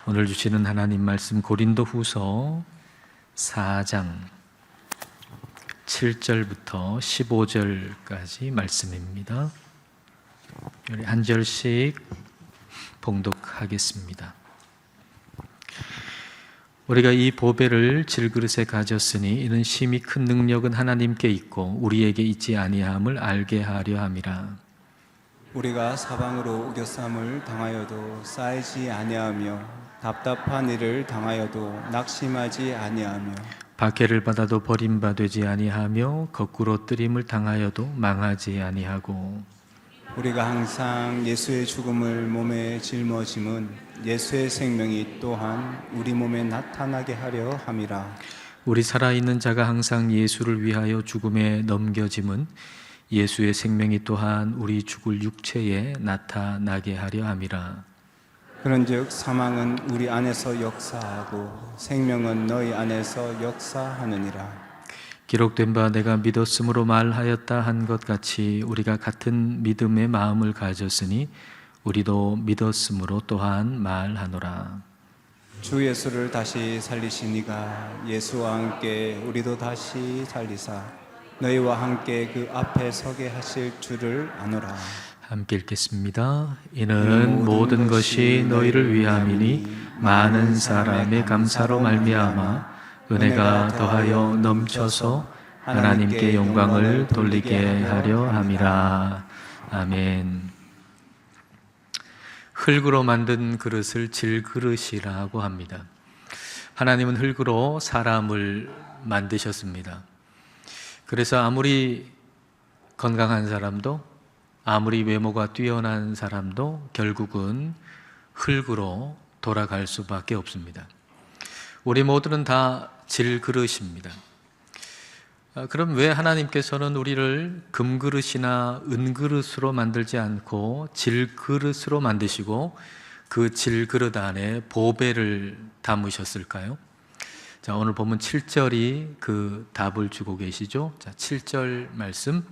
오늘 주시는 하나님 말씀 고린도후서 4장 7절부터 15절까지 말씀입니다. 우리 한 절씩 봉독하겠습니다. 우리가 이 보배를 질그릇에 가졌으니 이는 심히 큰 능력은 하나님께 있고 우리에게 있지 아니함을 알게 하려 함이라. 우리가 사방으로 우겨쌈을 당하여도 쌓이지 아니하며 답답한 일을 당하여도 낙심하지 아니하며 박해를 받아도 버림받지 아니하며 거꾸로 뜨림을 당하여도 망하지 아니하고 우리가 항상 예수의 죽음을 몸에 짊어짐은 예수의 생명이 또한 우리 몸에 나타나게 하려 함이라. 우리 살아있는 자가 항상 예수를 위하여 죽음에 넘겨짐은 예수의 생명이 또한 우리 죽을 육체에 나타나게 하려 함이라. 그런즉 사망은 우리 안에서 역사하고 생명은 너희 안에서 역사하느니라. 기록된 바 내가 믿었으므로 말하였다 한 것 같이 우리가 같은 믿음의 마음을 가졌으니 우리도 믿었으므로 또한 말하노라. 주 예수를 다시 살리시니가 예수와 함께 우리도 다시 살리사 너희와 함께 그 앞에 서게 하실 줄을 아노라. 함께 읽겠습니다. 이는 모든 것이 너희를 위함이니 많은 사람의 감사로 말미암아 은혜가 더하여 넘쳐서 하나님께 영광을 돌리게 하려 함이라. 아멘. 흙으로 만든 그릇을 질그릇이라고 합니다. 하나님은 흙으로 사람을 만드셨습니다. 그래서 아무리 건강한 사람도 아무리 외모가 뛰어난 사람도 결국은 흙으로 돌아갈 수밖에 없습니다. 우리 모두는 다 질그릇입니다. 그럼 왜 하나님께서는 우리를 금그릇이나 은그릇으로 만들지 않고 질그릇으로 만드시고 그 질그릇 안에 보배를 담으셨을까요? 자, 오늘 보면 7절이 그 답을 주고 계시죠. 자, 7절 말씀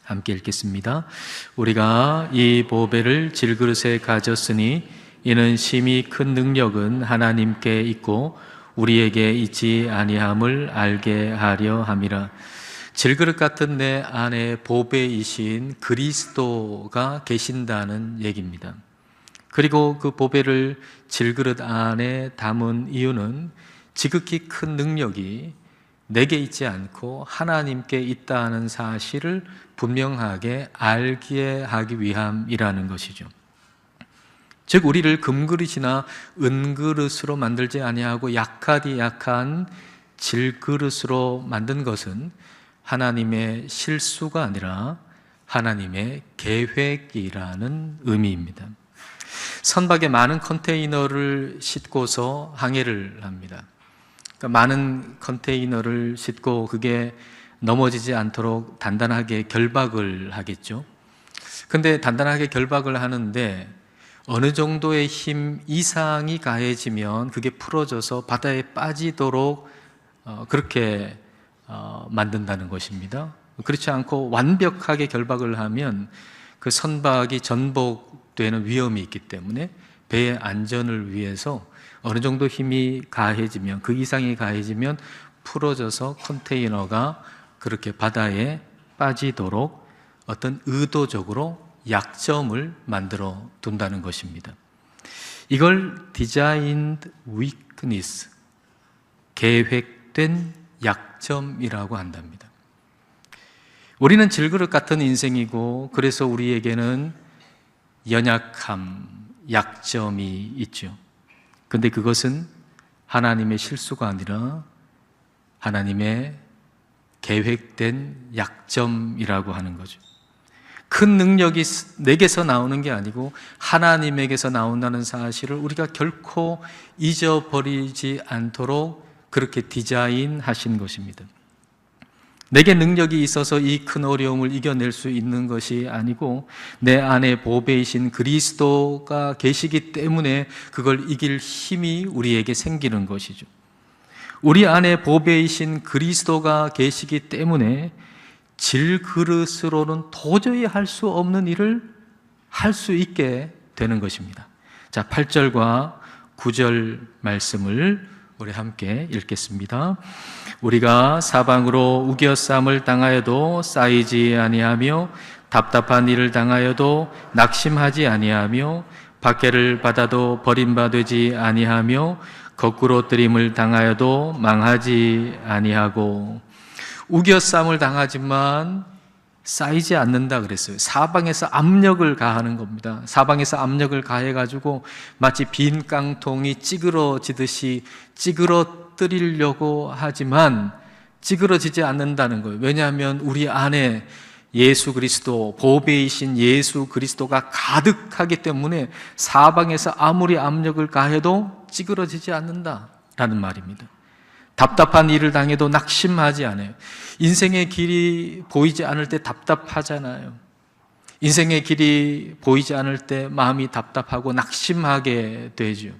함께 읽겠습니다. 우리가 이 보배를 질그릇에 가졌으니 이는 심히 큰 능력은 하나님께 있고 우리에게 있지 아니함을 알게 하려 함이라. 질그릇 같은 내 안에 보배이신 그리스도가 계신다는 얘기입니다. 그리고 그 보배를 질그릇 안에 담은 이유는 지극히 큰 능력이 내게 있지 않고 하나님께 있다는 사실을 분명하게 알게 하기 위함이라는 것이죠. 즉 우리를 금그릇이나 은그릇으로 만들지 아니하고 약하디 약한 질그릇으로 만든 것은 하나님의 실수가 아니라 하나님의 계획이라는 의미입니다. 선박에 많은 컨테이너를 싣고서 항해를 합니다. 그러니까 많은 컨테이너를 싣고 그게 넘어지지 않도록 단단하게 결박을 하겠죠. 근데 단단하게 결박을 하는데 어느 정도의 힘 이상이 가해지면 그게 풀어져서 바다에 빠지도록 그렇게 만든다는 것입니다. 그렇지 않고 완벽하게 결박을 하면 그 선박이 전복되는 위험이 있기 때문에 배의 안전을 위해서 어느 정도 힘이 가해지면 그 이상이 가해지면 풀어져서 컨테이너가 그렇게 바다에 빠지도록 어떤 의도적으로 약점을 만들어 둔다는 것입니다. 이걸 designed weakness, 계획된 약점이라고 한답니다. 우리는 질그릇 같은 인생이고 그래서 우리에게는 연약함, 약점이 있죠. 근데 그것은 하나님의 실수가 아니라 하나님의 계획된 약점이라고 하는 거죠. 큰 능력이 내게서 나오는 게 아니고 하나님에게서 나온다는 사실을 우리가 결코 잊어버리지 않도록 그렇게 디자인하신 것입니다. 내게 능력이 있어서 이 큰 어려움을 이겨낼 수 있는 것이 아니고 내 안에 보배이신 그리스도가 계시기 때문에 그걸 이길 힘이 우리에게 생기는 것이죠. 우리 안에 보배이신 그리스도가 계시기 때문에 질그릇으로는 도저히 할 수 없는 일을 할 수 있게 되는 것입니다. 자, 8절과 9절 말씀을 우리 함께 읽겠습니다. 우리가 사방으로 우겨쌈을 당하여도 쌓이지 아니하며 답답한 일을 당하여도 낙심하지 아니하며 박해를 받아도 버림받지 아니하며 거꾸로 뜨림을 당하여도 망하지 아니하고, 우겨쌈을 당하지만 쌓이지 않는다 그랬어요. 사방에서 압력을 가하는 겁니다. 사방에서 압력을 가해가지고 마치 빈 깡통이 찌그러지듯이 찌그러뜨리려고 하지만 찌그러지지 않는다는 거예요. 왜냐하면 우리 안에 예수 그리스도, 보배이신 예수 그리스도가 가득하기 때문에 사방에서 아무리 압력을 가해도 찌그러지지 않는다라는 말입니다. 답답한 일을 당해도 낙심하지 않아요. 인생의 길이 보이지 않을 때 답답하잖아요. 인생의 길이 보이지 않을 때 마음이 답답하고 낙심하게 되죠.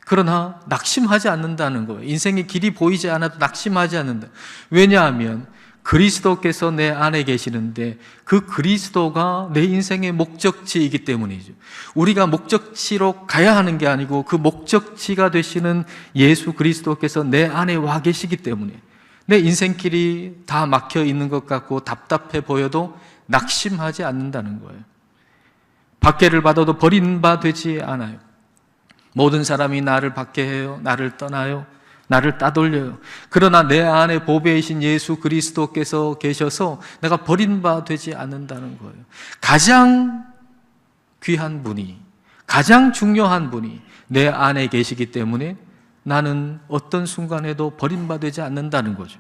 그러나 낙심하지 않는다는 거예요. 인생의 길이 보이지 않아도 낙심하지 않는다. 왜냐하면 그리스도께서 내 안에 계시는데 그 그리스도가 내 인생의 목적지이기 때문이죠. 우리가 목적지로 가야 하는 게 아니고 그 목적지가 되시는 예수 그리스도께서 내 안에 와 계시기 때문에 내 인생길이 다 막혀 있는 것 같고 답답해 보여도 낙심하지 않는다는 거예요. 박해를 받아도 버림받지 않아요. 모든 사람이 나를 박해해요. 나를 떠나요. 나를 따돌려요. 그러나 내 안에 보배이신 예수 그리스도께서 계셔서 내가 버림받지 않는다는 거예요. 가장 귀한 분이, 가장 중요한 분이 내 안에 계시기 때문에 나는 어떤 순간에도 버림받지 않는다는 거죠.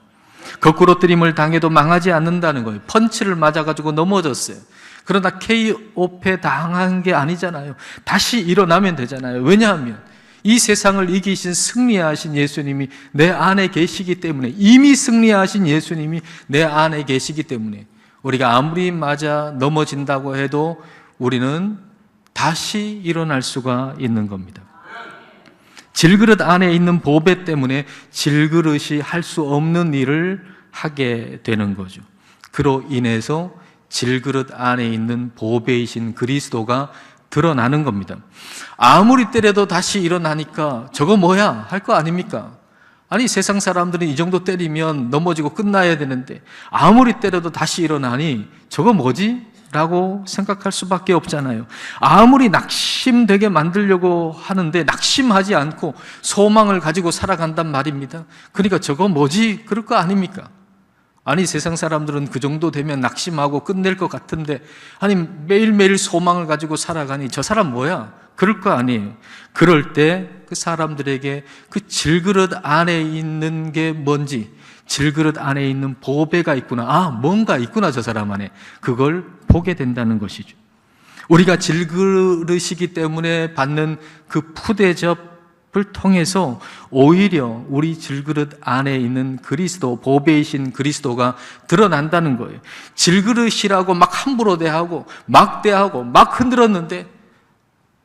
거꾸로 뜨림을 당해도 망하지 않는다는 거예요. 펀치를 맞아가지고 넘어졌어요. 그러나 KO패 당한 게 아니잖아요. 다시 일어나면 되잖아요. 왜냐하면 이 세상을 이기신 승리하신 예수님이 내 안에 계시기 때문에, 이미 승리하신 예수님이 내 안에 계시기 때문에 우리가 아무리 맞아 넘어진다고 해도 우리는 다시 일어날 수가 있는 겁니다. 질그릇 안에 있는 보배 때문에 질그릇이 할 수 없는 일을 하게 되는 거죠. 그로 인해서 질그릇 안에 있는 보배이신 그리스도가 드러나는 겁니다. 아무리 때려도 다시 일어나니까 저거 뭐야? 할 거 아닙니까? 아니, 세상 사람들은 이 정도 때리면 넘어지고 끝나야 되는데 아무리 때려도 다시 일어나니 저거 뭐지? 라고 생각할 수밖에 없잖아요. 아무리 낙심되게 만들려고 하는데 낙심하지 않고 소망을 가지고 살아간단 말입니다. 그러니까 저거 뭐지? 그럴 거 아닙니까? 아니, 세상 사람들은 그 정도 되면 낙심하고 끝낼 것 같은데, 아니, 매일매일 소망을 가지고 살아가니 저 사람 뭐야? 그럴 거 아니에요. 그럴 때 그 사람들에게 그 질그릇 안에 있는 게 뭔지, 질그릇 안에 있는 보배가 있구나. 아, 뭔가 있구나, 저 사람 안에. 그걸 보게 된다는 것이죠. 우리가 질그릇이기 때문에 받는 그 푸대접을 통해서 오히려 우리 질그릇 안에 있는 그리스도, 보배이신 그리스도가 드러난다는 거예요. 질그릇이라고 막 함부로 대하고 막 대하고 막 흔들었는데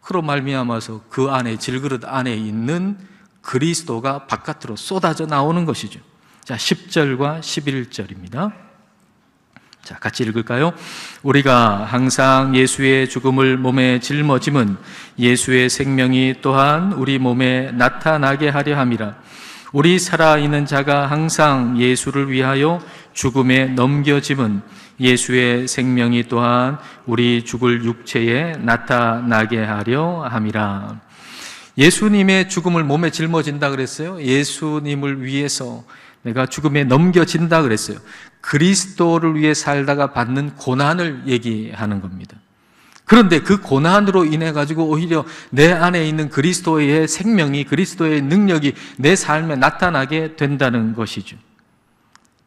그로 말미암아서 그 안에, 질그릇 안에 있는 그리스도가 바깥으로 쏟아져 나오는 것이죠. 자, 10절과 11절입니다. 자, 같이 읽을까요? 우리가 항상 예수의 죽음을 몸에 짊어짐은 예수의 생명이 또한 우리 몸에 나타나게 하려 함이라. 우리 살아있는 자가 항상 예수를 위하여 죽음에 넘겨짐은 예수의 생명이 또한 우리 죽을 육체에 나타나게 하려 함이라. 예수님의 죽음을 몸에 짊어진다 그랬어요. 예수님을 위해서 내가 죽음에 넘겨진다 그랬어요. 그리스도를 위해 살다가 받는 고난을 얘기하는 겁니다. 그런데 그 고난으로 인해 가지고 오히려 내 안에 있는 그리스도의 생명이, 그리스도의 능력이 내 삶에 나타나게 된다는 것이죠.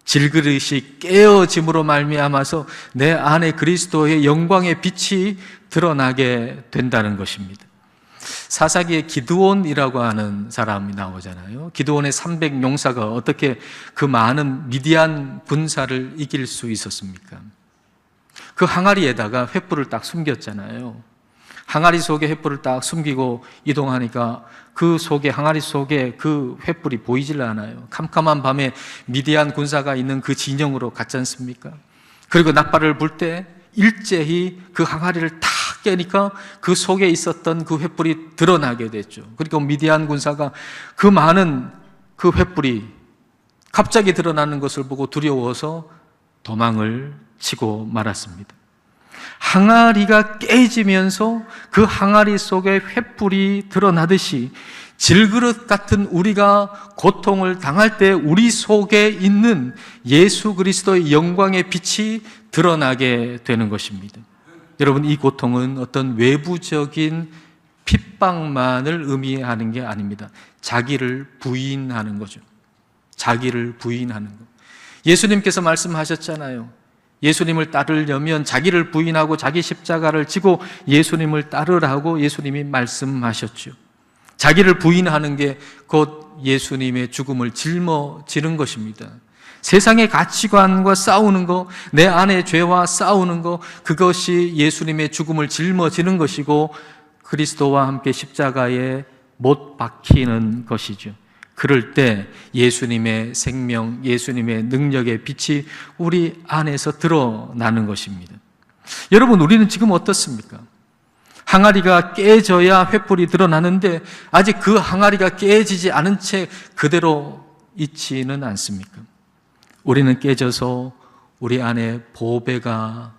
질그릇이 깨어짐으로 말미암아서 내 안에 그리스도의 영광의 빛이 드러나게 된다는 것입니다. 사사기에 기드온이라고 하는 사람이 나오잖아요. 기드온의 300용사가 어떻게 그 많은 미디안 군사를 이길 수 있었습니까? 그 항아리에다가 횃불을 딱 숨겼잖아요. 항아리 속에 횃불을 딱 숨기고 이동하니까 그 속에, 항아리 속에 그 횃불이 보이질 않아요. 캄캄한 밤에 미디안 군사가 있는 그 진영으로 갔지 않습니까? 그리고 나팔을 불 때 일제히 그 항아리를 탁 깨니까 그 속에 있었던 그 횃불이 드러나게 됐죠. 그리고 미디안 군사가 그 많은 그 횃불이 갑자기 드러나는 것을 보고 두려워서 도망을 치고 말았습니다. 항아리가 깨지면서 그 항아리 속에 횃불이 드러나듯이 질그릇 같은 우리가 고통을 당할 때 우리 속에 있는 예수 그리스도의 영광의 빛이 드러나게 되는 것입니다. 여러분, 이 고통은 어떤 외부적인 핍박만을 의미하는 게 아닙니다. 자기를 부인하는 거죠. 자기를 부인하는 것. 예수님께서 말씀하셨잖아요. 예수님을 따르려면 자기를 부인하고 자기 십자가를 지고 예수님을 따르라고 예수님이 말씀하셨죠. 자기를 부인하는 게 곧 예수님의 죽음을 짊어지는 것입니다. 세상의 가치관과 싸우는 거, 내 안의 죄와 싸우는 거, 그것이 예수님의 죽음을 짊어지는 것이고 그리스도와 함께 십자가에 못 박히는 것이죠. 그럴 때 예수님의 생명, 예수님의 능력의 빛이 우리 안에서 드러나는 것입니다. 여러분, 우리는 지금 어떻습니까? 항아리가 깨져야 횃불이 드러나는데 아직 그 항아리가 깨지지 않은 채 그대로 있지는 않습니까? 우리는 깨져서 우리 안에 보배가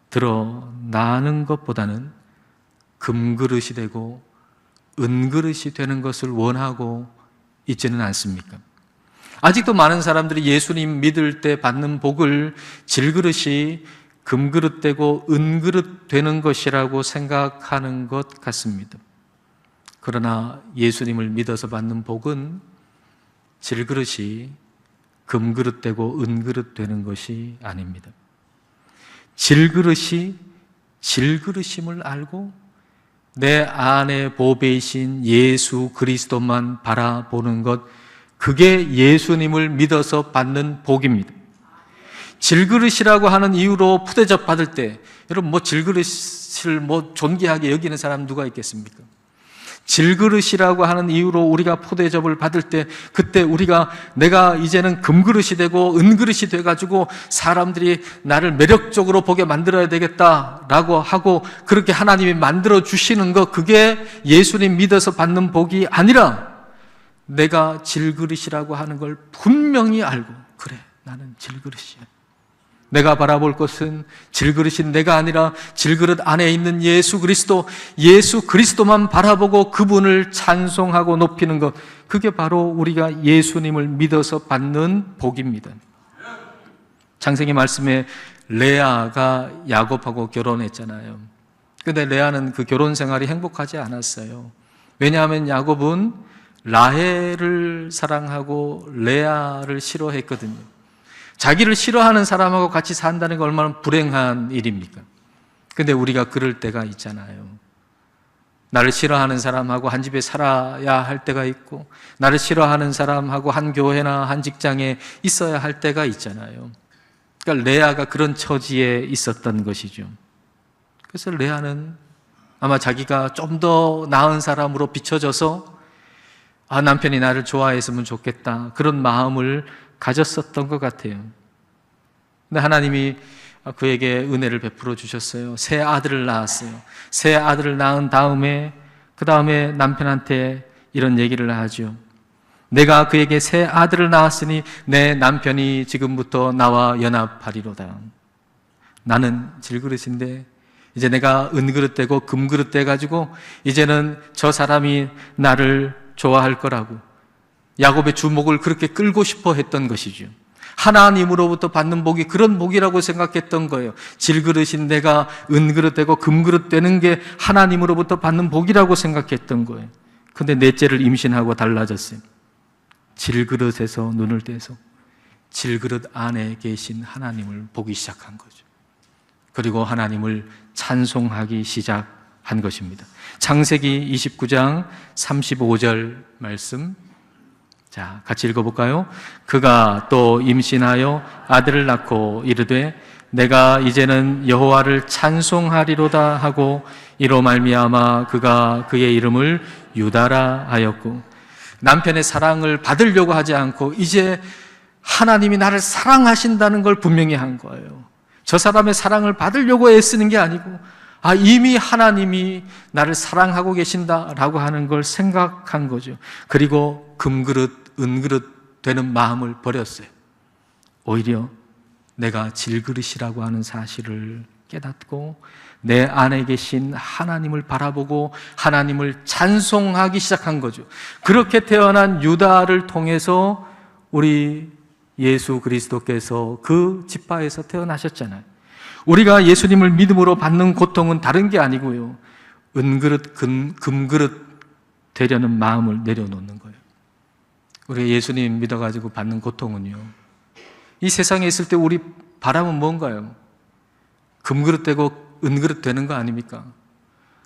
드러나는 것보다는 금그릇이 되고 은그릇이 되는 것을 원하고 있지는 않습니까? 아직도 많은 사람들이 예수님 믿을 때 받는 복을 질그릇이 금그릇 되고 은그릇 되는 것이라고 생각하는 것 같습니다. 그러나 예수님을 믿어서 받는 복은 질그릇이 금그릇 되고 은그릇 되는 것이 아닙니다. 질그릇이 질그릇임을 알고 내 안에 보배이신 예수 그리스도만 바라보는 것, 그게 예수님을 믿어서 받는 복입니다. 질그릇이라고 하는 이유로 푸대접 받을 때, 여러분 질그릇을 존귀하게 여기는 사람 누가 있겠습니까? 질그릇이라고 하는 이유로 우리가 포대접을 받을 때, 그때 우리가 내가 이제는 금그릇이 되고 은그릇이 돼가지고 사람들이 나를 매력적으로 보게 만들어야 되겠다라고 하고 그렇게 하나님이 만들어 주시는 것, 그게 예수님 믿어서 받는 복이 아니라 내가 질그릇이라고 하는 걸 분명히 알고, 그래, 나는 질그릇이야. 내가 바라볼 것은 질그릇인 내가 아니라 질그릇 안에 있는 예수 그리스도만 바라보고 그분을 찬송하고 높이는 것, 그게 바로 우리가 예수님을 믿어서 받는 복입니다. 창세기 말씀에 레아가 야곱하고 결혼했잖아요. 근데 레아는 그 결혼 생활이 행복하지 않았어요. 왜냐하면 야곱은 라헬을 사랑하고 레아를 싫어했거든요. 자기를 싫어하는 사람하고 같이 산다는 게 얼마나 불행한 일입니까? 근데 우리가 그럴 때가 있잖아요. 나를 싫어하는 사람하고 한 집에 살아야 할 때가 있고, 나를 싫어하는 사람하고 한 교회나 한 직장에 있어야 할 때가 있잖아요. 그러니까 레아가 그런 처지에 있었던 것이죠. 그래서 레아는 아마 자기가 좀 더 나은 사람으로 비춰져서 남편이 나를 좋아했으면 좋겠다, 그런 마음을 가졌었던 것 같아요. 근데 하나님이 그에게 은혜를 베풀어 주셨어요. 새 아들을 낳았어요. 새 아들을 낳은 다음에 그 다음에 남편한테 이런 얘기를 하죠. 내가 그에게 새 아들을 낳았으니 내 남편이 지금부터 나와 연합하리로다. 나는 질그릇인데 이제 내가 은그릇 되고 금그릇 돼가지고 이제는 저 사람이 나를 좋아할 거라고 야곱의 주목을 그렇게 끌고 싶어 했던 것이죠. 하나님으로부터 받는 복이 그런 복이라고 생각했던 거예요. 질그릇인 내가 은그릇 되고 금그릇 되는 게 하나님으로부터 받는 복이라고 생각했던 거예요. 근데 넷째를 임신하고 달라졌어요. 질그릇에서 눈을 떼서 질그릇 안에 계신 하나님을 보기 시작한 거죠. 그리고 하나님을 찬송하기 시작한 것입니다. 창세기 29장 35절 말씀, 자, 같이 읽어볼까요? 그가 또 임신하여 아들을 낳고 이르되 내가 이제는 여호와를 찬송하리로다 하고 이로 말미암아 그가 그의 이름을 유다라 하였고, 남편의 사랑을 받으려고 하지 않고 이제 하나님이 나를 사랑하신다는 걸 분명히 한 거예요. 저 사람의 사랑을 받으려고 애쓰는 게 아니고 이미 하나님이 나를 사랑하고 계신다라고 하는 걸 생각한 거죠. 그리고 금그릇, 은그릇 되는 마음을 버렸어요. 오히려 내가 질그릇이라고 하는 사실을 깨닫고 내 안에 계신 하나님을 바라보고 하나님을 찬송하기 시작한 거죠. 그렇게 태어난 유다를 통해서 우리 예수 그리스도께서 그 지파에서 태어나셨잖아요. 우리가 예수님을 믿음으로 받는 고통은 다른 게 아니고요, 은그릇, 금그릇 되려는 마음을 내려놓는 거예요. 우리가 예수님 믿어가지고 받는 고통은요, 이 세상에 있을 때 우리 바람은 뭔가요? 금그릇 되고 은그릇 되는 거 아닙니까?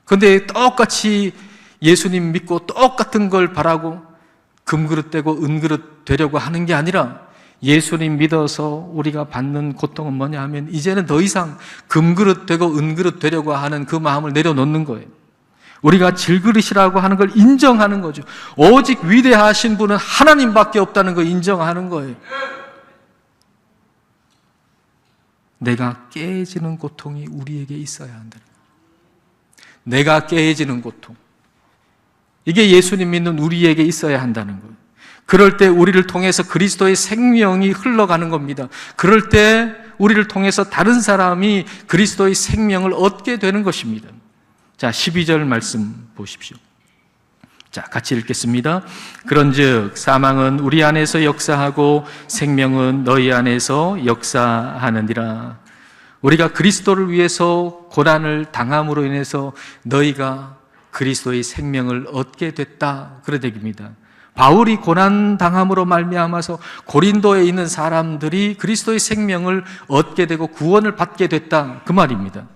그런데 똑같이 예수님 믿고 똑같은 걸 바라고 금그릇 되고 은그릇 되려고 하는 게 아니라, 예수님 믿어서 우리가 받는 고통은 뭐냐 하면 이제는 더 이상 금그릇 되고 은그릇 되려고 하는 그 마음을 내려놓는 거예요. 우리가 질그릇이라고 하는 걸 인정하는 거죠. 오직 위대하신 분은 하나님밖에 없다는 걸 인정하는 거예요. 내가 깨지는 고통이 우리에게 있어야 한다는 거예요. 내가 깨지는 고통, 이게 예수님 믿는 우리에게 있어야 한다는 거예요. 그럴 때 우리를 통해서 그리스도의 생명이 흘러가는 겁니다. 그럴 때 우리를 통해서 다른 사람이 그리스도의 생명을 얻게 되는 것입니다. 자, 12절 말씀 보십시오. 자, 같이 읽겠습니다. 그런즉 사망은 우리 안에서 역사하고 생명은 너희 안에서 역사하느니라. 우리가 그리스도를 위해서 고난을 당함으로 인해서 너희가 그리스도의 생명을 얻게 됐다, 그런 얘기입니다. 바울이 고난 당함으로 말미암아서 고린도에 있는 사람들이 그리스도의 생명을 얻게 되고 구원을 받게 됐다, 그 말입니다.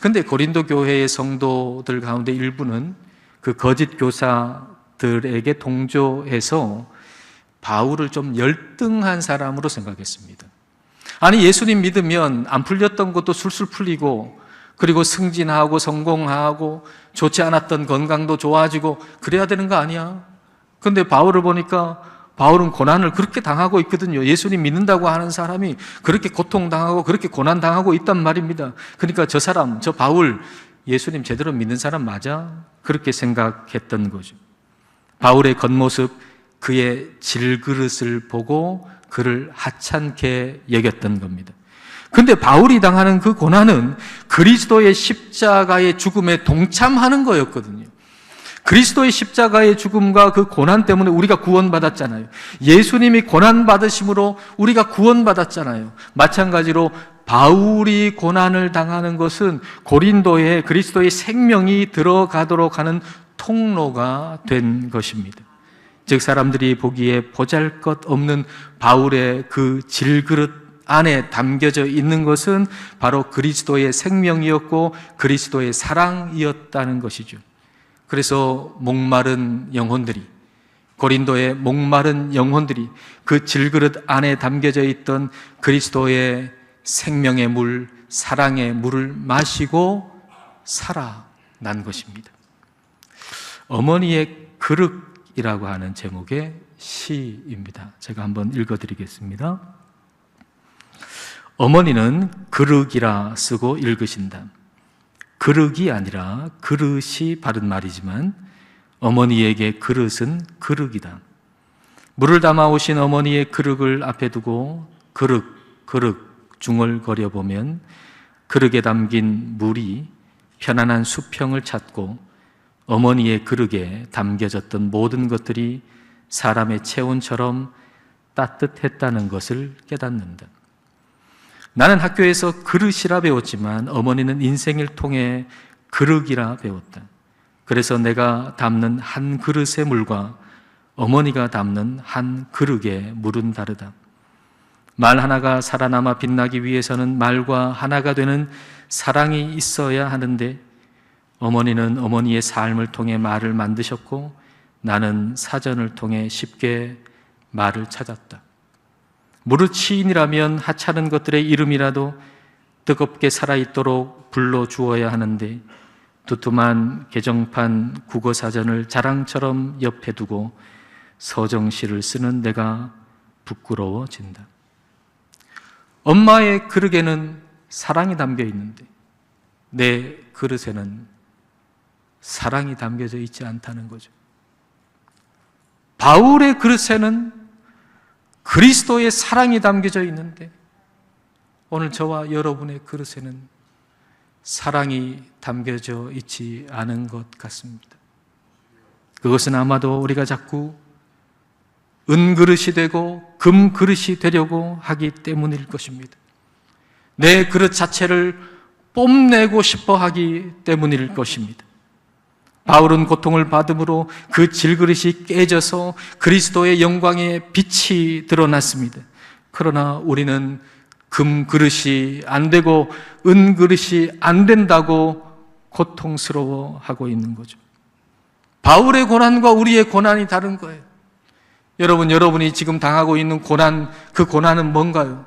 그런데 고린도 교회의 성도들 가운데 일부는 그 거짓 교사들에게 동조해서 바울을 좀 열등한 사람으로 생각했습니다. 아니, 예수님 믿으면 안 풀렸던 것도 술술 풀리고, 그리고 승진하고 성공하고 좋지 않았던 건강도 좋아지고 그래야 되는 거 아니야? 그런데 바울을 보니까 바울은 고난을 그렇게 당하고 있거든요. 예수님 믿는다고 하는 사람이 그렇게 고통당하고 그렇게 고난당하고 있단 말입니다. 그러니까 저 사람, 저 바울, 예수님 제대로 믿는 사람 맞아? 그렇게 생각했던 거죠. 바울의 겉모습, 그의 질그릇을 보고 그를 하찮게 여겼던 겁니다. 그런데 바울이 당하는 그 고난은 그리스도의 십자가의 죽음에 동참하는 거였거든요. 그리스도의 십자가의 죽음과 그 고난 때문에 우리가 구원받았잖아요. 예수님이 고난받으심으로 우리가 구원받았잖아요. 마찬가지로 바울이 고난을 당하는 것은 고린도에 그리스도의 생명이 들어가도록 하는 통로가 된 것입니다. 즉, 사람들이 보기에 보잘것없는 바울의 그 질그릇 안에 담겨져 있는 것은 바로 그리스도의 생명이었고 그리스도의 사랑이었다는 것이죠. 그래서 목마른 영혼들이, 고린도의 목마른 영혼들이 그 질그릇 안에 담겨져 있던 그리스도의 생명의 물, 사랑의 물을 마시고 살아난 것입니다. 어머니의 그릇이라고 하는 제목의 시입니다. 제가 한번 읽어드리겠습니다. 어머니는 그릇이라 쓰고 읽으신다. 그릇이 아니라 그릇이 바른 말이지만 어머니에게 그릇은 그릇이다. 물을 담아 오신 어머니의 그릇을 앞에 두고 그릇 중얼거려 보면 그릇에 담긴 물이 편안한 수평을 찾고 어머니의 그릇에 담겨졌던 모든 것들이 사람의 체온처럼 따뜻했다는 것을 깨닫는다. 나는 학교에서 그릇이라 배웠지만 어머니는 인생을 통해 그릇이라 배웠다. 그래서 내가 담는 한 그릇의 물과 어머니가 담는 한 그릇의 물은 다르다. 말 하나가 살아남아 빛나기 위해서는 말과 하나가 되는 사랑이 있어야 하는데 어머니는 어머니의 삶을 통해 말을 만드셨고 나는 사전을 통해 쉽게 말을 찾았다. 무릇 시인이라면 하찮은 것들의 이름이라도 뜨겁게 살아있도록 불러주어야 하는데 두툼한 개정판 국어사전을 자랑처럼 옆에 두고 서정시를 쓰는 내가 부끄러워진다. 엄마의 그릇에는 사랑이 담겨 있는데 내 그릇에는 사랑이 담겨져 있지 않다는 거죠. 바울의 그릇에는 그리스도의 사랑이 담겨져 있는데 오늘 저와 여러분의 그릇에는 사랑이 담겨져 있지 않은 것 같습니다. 그것은 아마도 우리가 자꾸 은그릇이 되고 금그릇이 되려고 하기 때문일 것입니다. 내 그릇 자체를 뽐내고 싶어 하기 때문일 것입니다. 바울은 고통을 받음으로 그 질그릇이 깨져서 그리스도의 영광의 빛이 드러났습니다. 그러나 우리는 금그릇이 안 되고 은그릇이 안 된다고 고통스러워하고 있는 거죠. 바울의 고난과 우리의 고난이 다른 거예요. 여러분이 지금 당하고 있는 고난, 그 고난은 뭔가요?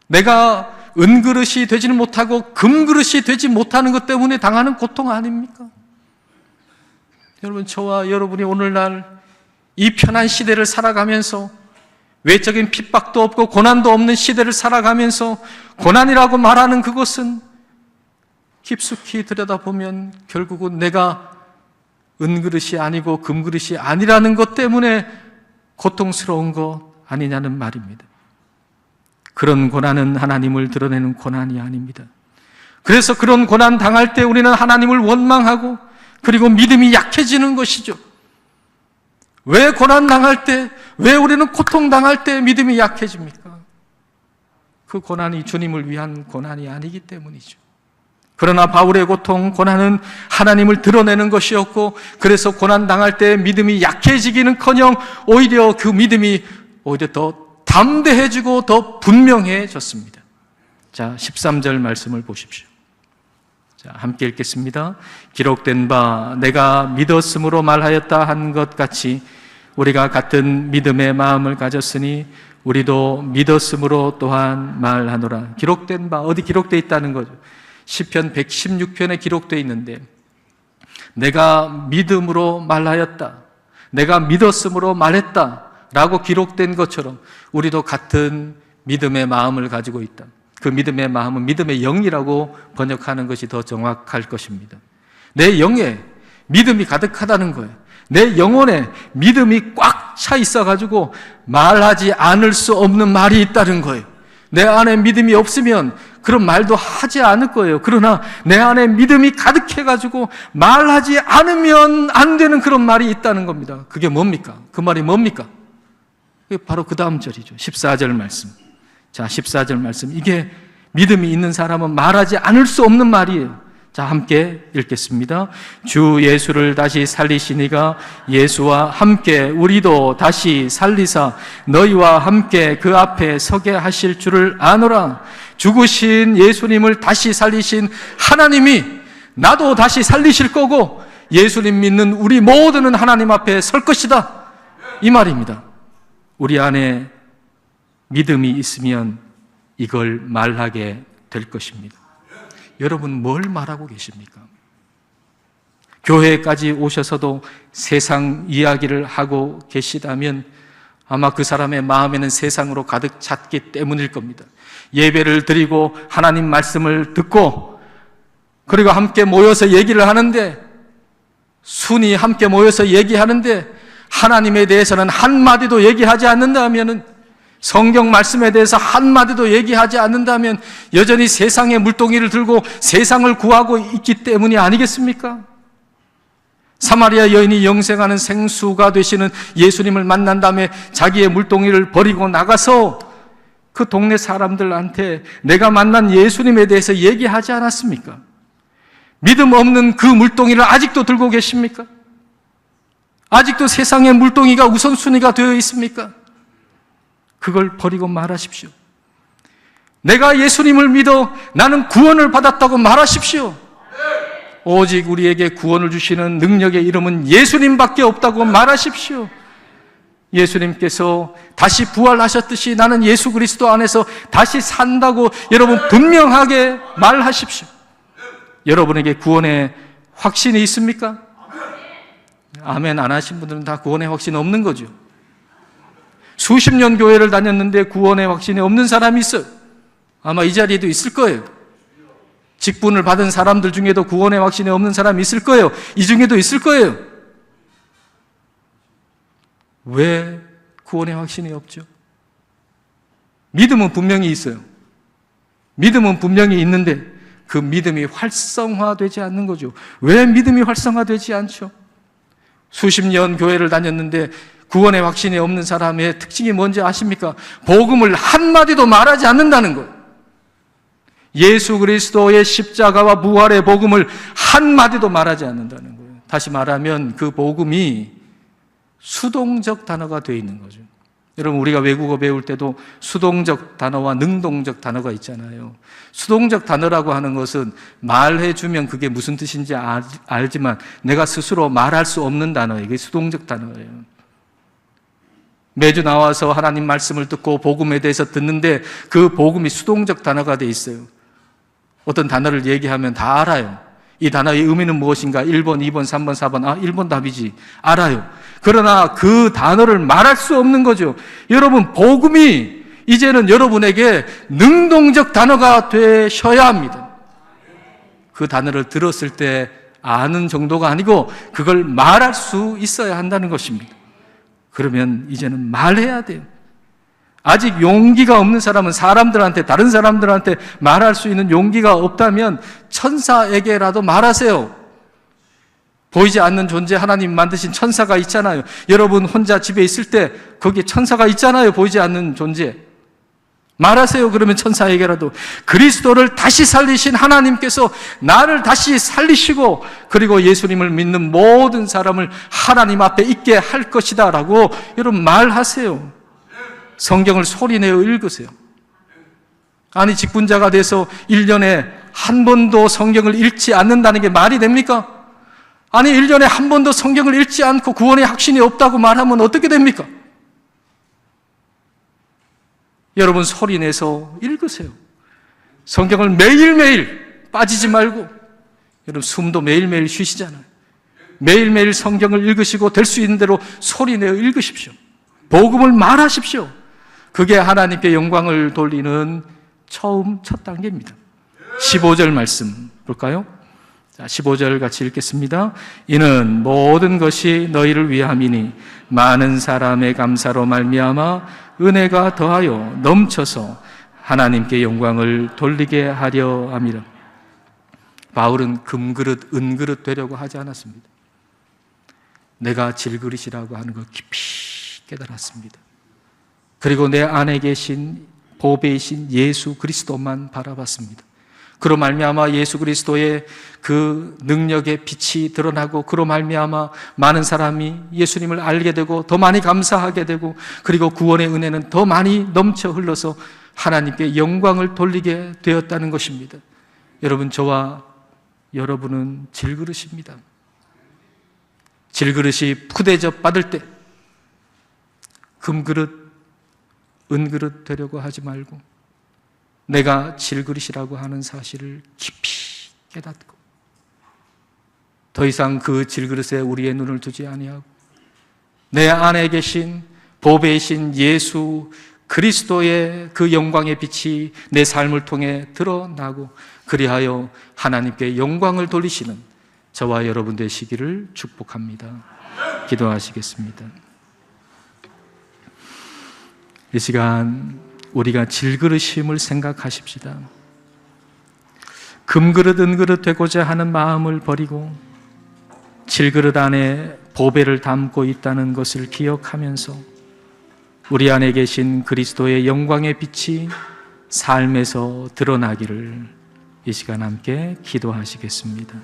내가 은그릇이 되지는 못하고 금그릇이 되지 못하는 것 때문에 당하는 고통 아닙니까? 여러분, 저와 여러분이 오늘날 이 편한 시대를 살아가면서 외적인 핍박도 없고 고난도 없는 시대를 살아가면서 고난이라고 말하는 그것은 깊숙이 들여다보면 결국은 내가 은그릇이 아니고 금그릇이 아니라는 것 때문에 고통스러운 것 아니냐는 말입니다. 그런 고난은 하나님을 드러내는 고난이 아닙니다. 그래서 그런 고난 당할 때 우리는 하나님을 원망하고 그리고 믿음이 약해지는 것이죠. 왜 고난 당할 때, 왜 우리는 고통 당할 때 믿음이 약해집니까? 그 고난이 주님을 위한 고난이 아니기 때문이죠. 그러나 바울의 고통, 고난은 하나님을 드러내는 것이었고, 그래서 고난 당할 때 믿음이 약해지기는커녕 오히려 그 믿음이 오히려 더 담대해지고 더 분명해졌습니다. 자, 13절 말씀을 보십시오. 자, 함께 읽겠습니다. 기록된 바 내가 믿었으므로 말하였다 한 것 같이 우리가 같은 믿음의 마음을 가졌으니 우리도 믿었으므로 또한 말하노라. 기록된 바, 어디 기록되어 있다는 거죠? 시편 116편에 기록되어 있는데 내가 믿음으로 말하였다, 내가 믿었으므로 말했다 라고 기록된 것처럼 우리도 같은 믿음의 마음을 가지고 있다. 그 믿음의 마음은 믿음의 영이라고 번역하는 것이 더 정확할 것입니다. 내 영에 믿음이 가득하다는 거예요. 내 영혼에 믿음이 꽉 차 있어가지고 말하지 않을 수 없는 말이 있다는 거예요. 내 안에 믿음이 없으면 그런 말도 하지 않을 거예요. 그러나 내 안에 믿음이 가득해가지고 말하지 않으면 안 되는 그런 말이 있다는 겁니다. 그게 뭡니까? 그 말이 뭡니까? 그게 바로 그 다음 절이죠. 14절 말씀. 자, 14절 말씀. 이게 믿음이 있는 사람은 말하지 않을 수 없는 말이에요. 자, 함께 읽겠습니다. 주 예수를 다시 살리시니가 예수와 함께 우리도 다시 살리사 너희와 함께 그 앞에 서게 하실 줄을 아노라. 죽으신 예수님을 다시 살리신 하나님이 나도 다시 살리실 거고 예수님 믿는 우리 모두는 하나님 앞에 설 것이다. 이 말입니다. 우리 안에 믿음이 있으면 이걸 말하게 될 것입니다. 여러분, 뭘 말하고 계십니까? 교회까지 오셔서도 세상 이야기를 하고 계시다면 아마 그 사람의 마음에는 세상으로 가득 찼기 때문일 겁니다. 예배를 드리고 하나님 말씀을 듣고 그리고 함께 모여서 얘기를 하는데, 순이 함께 모여서 얘기하는데 하나님에 대해서는 한마디도 얘기하지 않는다면은, 성경 말씀에 대해서 한마디도 얘기하지 않는다면 여전히 세상의 물동이를 들고 세상을 구하고 있기 때문이 아니겠습니까? 사마리아 여인이 영생하는 생수가 되시는 예수님을 만난 다음에 자기의 물동이를 버리고 나가서 그 동네 사람들한테 내가 만난 예수님에 대해서 얘기하지 않았습니까? 믿음 없는 그 물동이를 아직도 들고 계십니까? 아직도 세상의 물동이가 우선순위가 되어 있습니까? 그걸 버리고 말하십시오. 내가 예수님을 믿어 나는 구원을 받았다고 말하십시오. 오직 우리에게 구원을 주시는 능력의 이름은 예수님밖에 없다고 말하십시오. 예수님께서 다시 부활하셨듯이 나는 예수 그리스도 안에서 다시 산다고 여러분 분명하게 말하십시오. 여러분에게 구원의 확신이 있습니까? 아멘 안 하신 분들은 다 구원의 확신이 없는 거죠. 수십 년 교회를 다녔는데 구원의 확신이 없는 사람이 있어요. 아마 이 자리에도 있을 거예요. 직분을 받은 사람들 중에도 구원의 확신이 없는 사람이 있을 거예요. 이 중에도 있을 거예요. 왜 구원의 확신이 없죠? 믿음은 분명히 있어요. 믿음은 분명히 있는데 그 믿음이 활성화되지 않는 거죠. 왜 믿음이 활성화되지 않죠? 수십 년 교회를 다녔는데 구원의 확신이 없는 사람의 특징이 뭔지 아십니까? 복음을 한마디도 말하지 않는다는 거예요. 예수 그리스도의 십자가와 부활의 복음을 한마디도 말하지 않는다는 거예요. 다시 말하면 그 복음이 수동적 단어가 되어 있는 거죠. 여러분, 우리가 외국어 배울 때도 수동적 단어와 능동적 단어가 있잖아요. 수동적 단어라고 하는 것은 말해주면 그게 무슨 뜻인지 알지만 내가 스스로 말할 수 없는 단어예요. 이게 수동적 단어예요. 매주 나와서 하나님 말씀을 듣고 복음에 대해서 듣는데 그 복음이 수동적 단어가 돼 있어요. 어떤 단어를 얘기하면 다 알아요. 이 단어의 의미는 무엇인가? 1번, 2번, 3번, 4번. 1번 답이지. 알아요. 그러나 그 단어를 말할 수 없는 거죠. 여러분, 복음이 이제는 여러분에게 능동적 단어가 되셔야 합니다. 그 단어를 들었을 때 아는 정도가 아니고 그걸 말할 수 있어야 한다는 것입니다. 그러면 이제는 말해야 돼요. 아직 용기가 없는 사람은 사람들한테, 다른 사람들한테 말할 수 있는 용기가 없다면 천사에게라도 말하세요. 보이지 않는 존재, 하나님 만드신 천사가 있잖아요. 여러분 혼자 집에 있을 때 거기에 천사가 있잖아요. 보이지 않는 존재. 말하세요. 그러면 천사에게라도. 그리스도를 다시 살리신 하나님께서 나를 다시 살리시고 그리고 예수님을 믿는 모든 사람을 하나님 앞에 있게 할 것이다 라고 여러분 말하세요. 성경을 소리내어 읽으세요. 아니, 직분자가 돼서 1년에 한 번도 성경을 읽지 않는다는 게 말이 됩니까? 아니, 1년에 한 번도 성경을 읽지 않고 구원의 확신이 없다고 말하면 어떻게 됩니까? 여러분, 소리내서 읽으세요. 성경을 매일매일 빠지지 말고, 여러분 숨도 매일매일 쉬시잖아요. 매일매일 성경을 읽으시고 될 수 있는 대로 소리내어 읽으십시오. 복음을 말하십시오. 그게 하나님께 영광을 돌리는 첫 단계입니다. 15절 말씀 볼까요? 자, 15절 같이 읽겠습니다. 이는 모든 것이 너희를 위함이니 많은 사람의 감사로 말미암아 은혜가 더하여 넘쳐서 하나님께 영광을 돌리게 하려 함이라. 바울은 금그릇, 은그릇 되려고 하지 않았습니다. 내가 질그릇이라고 하는 걸 깊이 깨달았습니다. 그리고 내 안에 계신 보배이신 예수 그리스도만 바라봤습니다. 그로 말미암아 예수 그리스도의 그 능력의 빛이 드러나고 그로 말미암아 많은 사람이 예수님을 알게 되고 더 많이 감사하게 되고 그리고 구원의 은혜는 더 많이 넘쳐 흘러서 하나님께 영광을 돌리게 되었다는 것입니다. 여러분, 저와 여러분은 질그릇입니다. 질그릇이 푸대접 받을 때 금그릇, 은그릇 되려고 하지 말고 내가 질그릇이라고 하는 사실을 깊이 깨닫고 더 이상 그 질그릇에 우리의 눈을 두지 아니하고 내 안에 계신 보배이신 예수 그리스도의 그 영광의 빛이 내 삶을 통해 드러나고 그리하여 하나님께 영광을 돌리시는 저와 여러분 되시기를 축복합니다. 기도하시겠습니다. 이 시간 우리가 질그릇임을 생각하십시다. 금그릇, 은그릇 되고자 하는 마음을 버리고 질그릇 안에 보배를 담고 있다는 것을 기억하면서 우리 안에 계신 그리스도의 영광의 빛이 삶에서 드러나기를 이 시간 함께 기도하시겠습니다.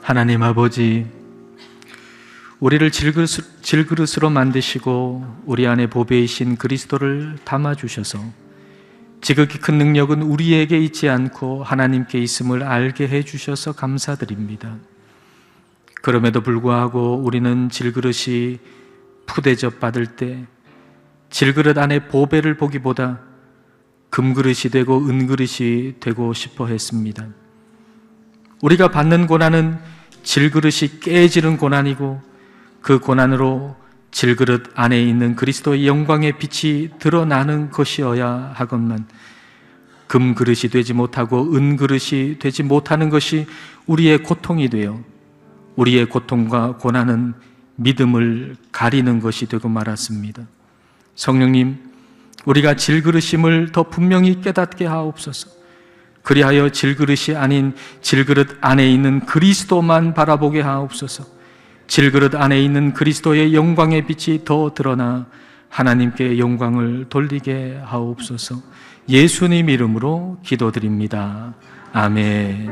하나님 아버지, 우리를 질그릇으로 만드시고 우리 안에 보배이신 그리스도를 담아주셔서 지극히 큰 능력은 우리에게 있지 않고 하나님께 있음을 알게 해주셔서 감사드립니다. 그럼에도 불구하고 우리는 질그릇이 푸대접 받을 때 질그릇 안에 보배를 보기보다 금그릇이 되고 은그릇이 되고 싶어 했습니다. 우리가 받는 고난은 질그릇이 깨지는 고난이고 그 고난으로 질그릇 안에 있는 그리스도의 영광의 빛이 드러나는 것이어야 하건만 금그릇이 되지 못하고 은그릇이 되지 못하는 것이 우리의 고통이 되어 우리의 고통과 고난은 믿음을 가리는 것이 되고 말았습니다. 성령님, 우리가 질그릇임을 더 분명히 깨닫게 하옵소서. 그리하여 질그릇이 아닌 질그릇 안에 있는 그리스도만 바라보게 하옵소서. 질그릇 안에 있는 그리스도의 영광의 빛이 더 드러나 하나님께 영광을 돌리게 하옵소서. 예수님 이름으로 기도드립니다. 아멘.